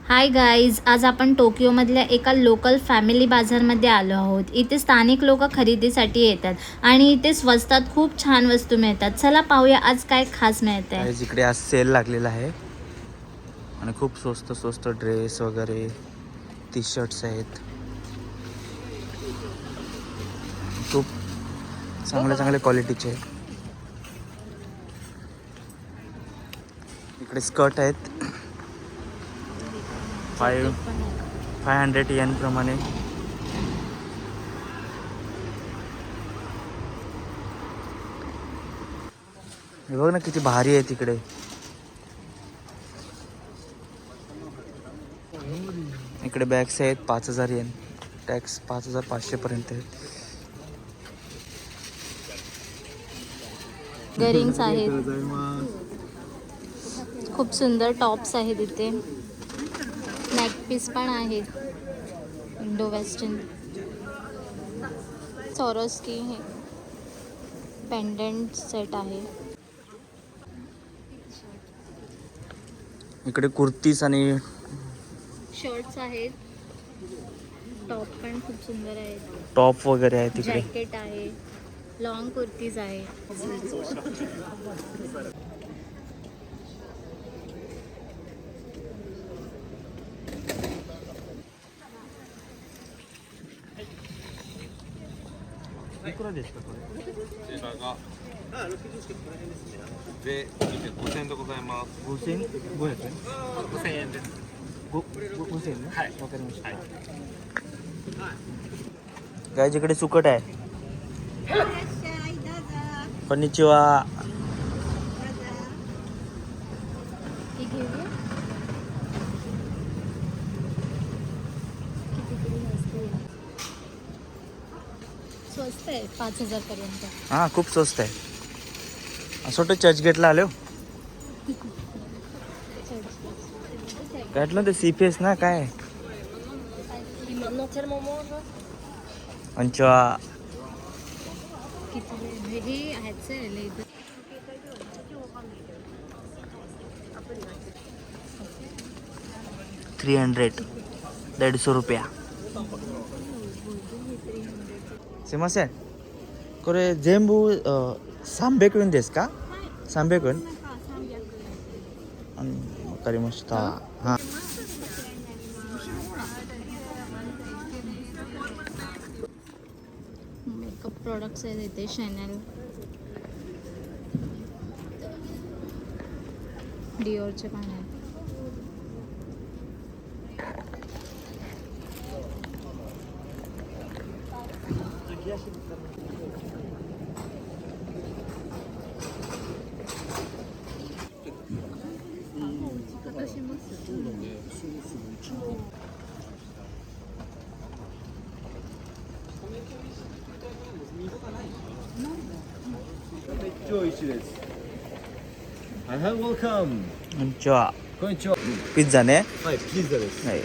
Hi guys, आज आपण टोकियोमधल्या एका लोकल फॅमिली बाजारमध्ये आलो आहोत. इथे स्थानिक लोक खरेदीसाठी येतात आणि इथे स्वस्तात खूप छान वस्तू मिळतात. चला पाहूया आज काय खास मिळतंय. गाईज इकडे आज सेल लागलेला आहे आणि खूप स्वस्त स्वस्त ड्रेस वगैरे टी शर्ट्स आहेत. खूप चांगल्या चांगल्या क्वालिटीचे. इकडे स्कर्ट आहेत 500 येन प्रमाणे. हे बघ ना किती भारी आहे तिकडे. इकडे बॅग्स आहेत 5000 येन, टॅक्स 5500 पर्यंत आहेत. गरिंग्स आहेत, खूप सुंदर टॉप्स आहेत. इथे नेक पीस पण आहेत. इंडो वेस्टर्न सॉरोस्की हे पेंडंट सेट आहे. इकडे कुर्तीज आणि शर्ट्स आहेत. टॉप पण खूप सुंदर आहेत. टॉप वगैरे आहेत तिकडे. जॅकेट आहे, लॉंग कुर्तीज आहे. गाईज इकडे सुकट आहे. konnichiwa. ही घेऊया. कितीतरी वस्तू आहे. स्वस्त आहे 5000 पर्यंत. हां खूप स्वस्त आहे. असं वाटतं चर्चगेटला आलो. काढलं ते सीफेस ना काय. konnichiwa. किती हे ह्याचं आहे लेदर. 150 रुपया. すいません。これ全部300円ですか？300円。わかりました。はい。मेकअप प्रोडक्ट्स आहेत इथे. शॅनल, डिओरचे पण आहेत. I have welcome. konnichiwa. こんにちは。ピッツァね。はい、ピザです。はい。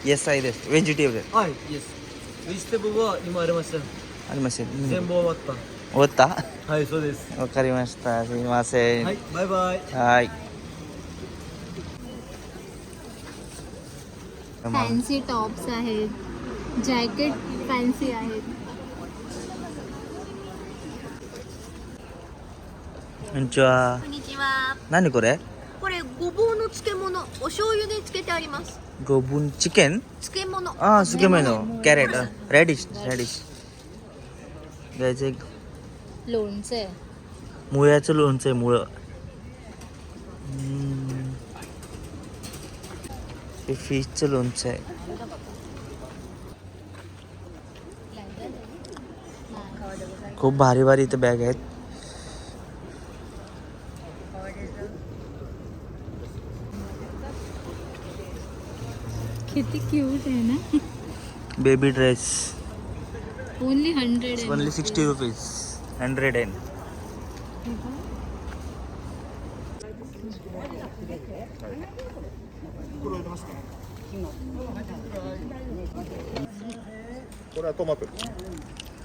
野菜です。ベジテーブルはい、イエス。ベジタブルは今ありました。ありません。全部終わった。終わったはい、そうです。わかりました。すみません。はい、バイバイ。はい。फॅन्सी tops आहेत, जॅकेट फॅन्सी आहेत. こんにちは。こんにちは。何これ？これごぼうの漬物、お醤油でつけてあります。ゴブンチキン？漬物。ああ、漬物。キャレット。レディッシュ。レディッシュ。गायचे लोणचं आहे. मुळ्याचं लोणचं आहे. मुळं. हे फिशचं लोणचं आहे. खूप भारी भारी इथे बॅग आहेत. किती क्यूट आहे ना. Baby dress. ओनली 100 आहे. Only 60 rupees. 100 आहे.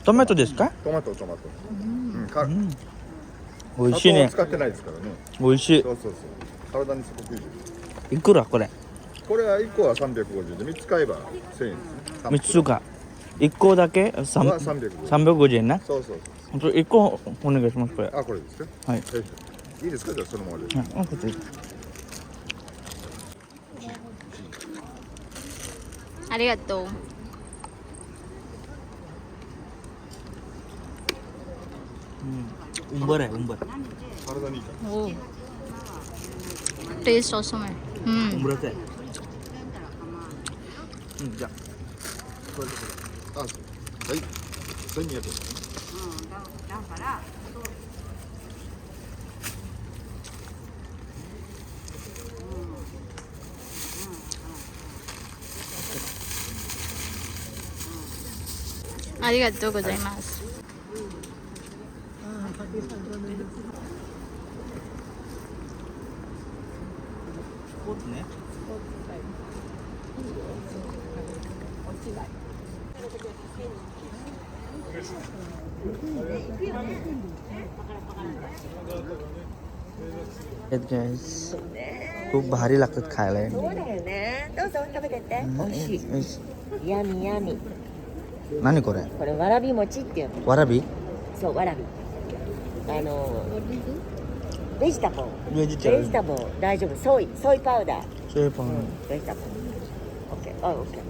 トマトですか？トマト。うん、美味しいね。使ってないですからね。美味しい。そう。体にすごくいいです。いくらこれ？これは1個は350で3つ買えば1000円ですね。ミツスカ1個だけは350 350円な。そうそう1個お願いしますこれ。あ、これですか。はい。いいですか、じゃあそのままで。あ、こっち。ありがとう。उंबर आहे उंबर. 体にいいかहो टेस्ट ऑसम आहे. उंबरच आहे. जा. ら。あ、はい。1200円。ありがとうございます。ね。गाइस खूप भारी लागतात खायला. そうだよね。どうぞ食べてって。美味しい。ヤミヤミ。何これ？これわらび餅っていうの。わらび？そうわらび。ベジタブル。ベジタブル。ベジタブル大丈夫。ソイパウダー。そういうパン。ベジタブル。オッケー。オッケー。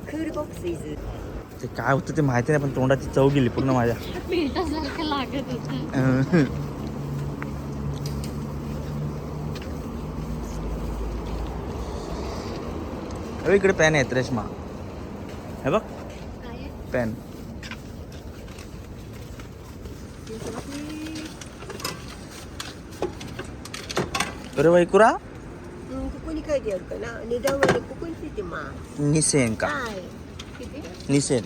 クールボックスイズ。 ते काय होतं ते माहिती नाही पण तोंडाची चव गेली पूर्ण माझ्या. पेटासारखं लागत होतं. अरे इकडे पेन आहेत रेश्मा. हे बघ पेन. अरे वैकुरा ここに書いてあるかな。値段はねここについてます。 2000का はい。 2000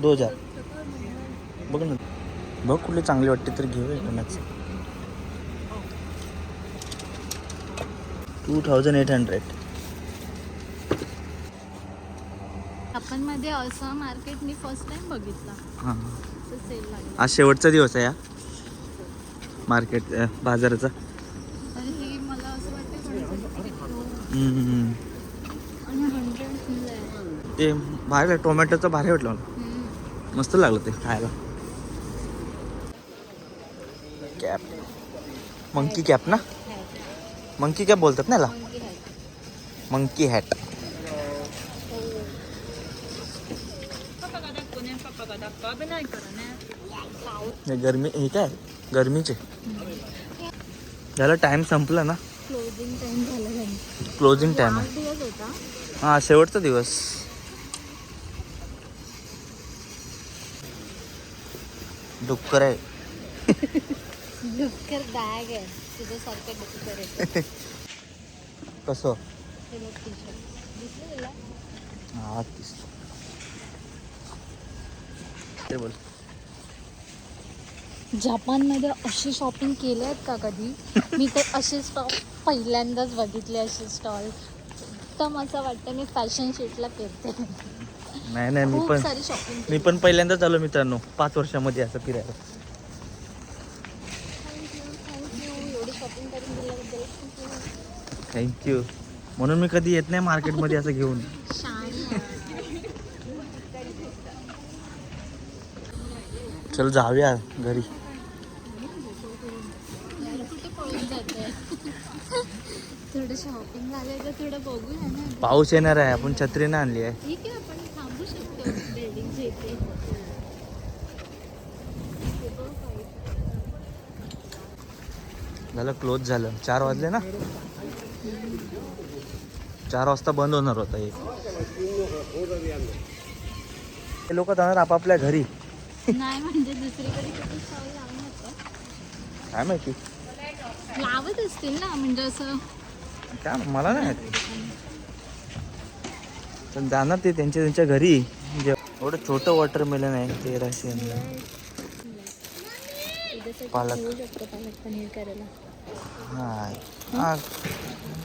2000 बघ ना बघ कुठले चांगले वाटते तर घेऊ कोणाच. 2800. आपण मध्ये असं मार्केट मी फर्स्ट टाइम बघितला. हां सेल लागला आज शेवटचा दिवस आहे या मार्केट बाजाराचा. आणि हे मला असं वाटतं थोडंसं आणि 100 फुल आहे. ते भारी टोमॅटोचं भारी वाटलं मला. मस्त लागलं ते खायला. कॅप मंकी कॅप ना. मंकी कॅप बोलतात ना याला. Monkey hat. गरमी हे काय गरमीचे झालं. टाइम संपला ना. क्लोजिंग टाइम झाला त्यांचा. क्लोजिंग टाइम आहे. 8 दिवस होता. हा शेवटचा दिवस. डुक्कर आहे. डुक्कर बॅग आहे तुझ्यासारखं डुक्कर आहे. कसं हे बघ टी-शर्ट दिसलं तुला? हा दिसतो. ते बोल. जपानमध्ये अशी शॉपिंग केली आहेत का कधी? मी तर असे स्टॉल पहिल्यांदाच बघितले. असे स्टॉल तर असं वाटतं मी फॅशन शीटला फिरते. नाही नाही खूप सारी शॉपिंग मी पण पहिल्यांदाच आलो मित्रांनो 5 वर्षामध्ये असं फिरायला. थँक्यू एवढी शॉपिंग करून दिल्याबद्दल. थँक्यू. म्हणून मी कधी येत नाही मार्केटमध्ये असं घेऊन. चल जाऊया घरी. कुठे पळून जाते. थोडं शॉपिंग झालंय तर थोडं बघूया ना. पाऊस येणार आहे. आपण छत्री नाही आणली आहे. ठीक आहे आपण थांबू शकतो बिल्डिंगच्या इथे. झालं क्लोज झालं. 4 वाजले ना. 4 वाजता बंद होणार होता हे. हे लोक जाणार आपापल्या घरी. नाही म्हणजे दुसरीकडे कुठे स्टॉल लावून होतं. काय माहिती लावत असतील ना म्हणजे असं. काय मला नाही माहिती. पण जाणार ते त्यांच्या घरी. म्हणजे एवढं छोटं वॉटरमेलन आहे 1300. पालक. घेऊ शकतो पालक पनीर करायला. हां हां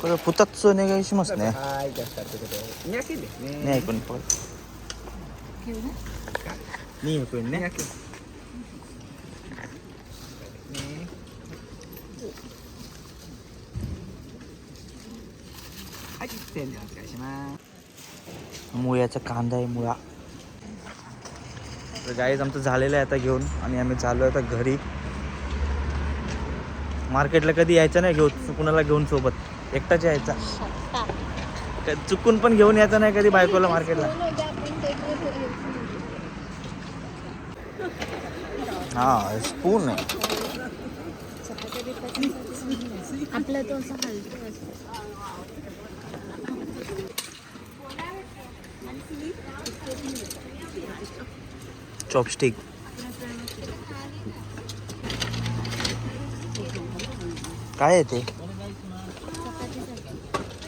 これ2つお願いしますね。はい、じゃあ2つで200円ですね。 200円パघेऊ ना. 200円ね。ははい1000でお願いします मुळ्याचा कांदा आहे मुळा. तर गाईज आमचं झालेलं आहे आता घेऊन आणि आम्ही चाललो आता घरी. मार्केटला कधी यायचं नाही घेऊन कुणाला घेऊन सोबत, एकटाच यायचा. चुकून पण घेऊन यायचं नाही कधी बायकोला मार्केटला. हा स्पून आहे. आपलं तो असं हलतो चॉपस्टिक. काय आहे ते?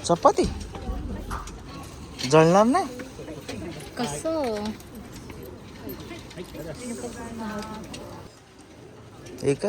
चपाती जळणार नाही कसं. एक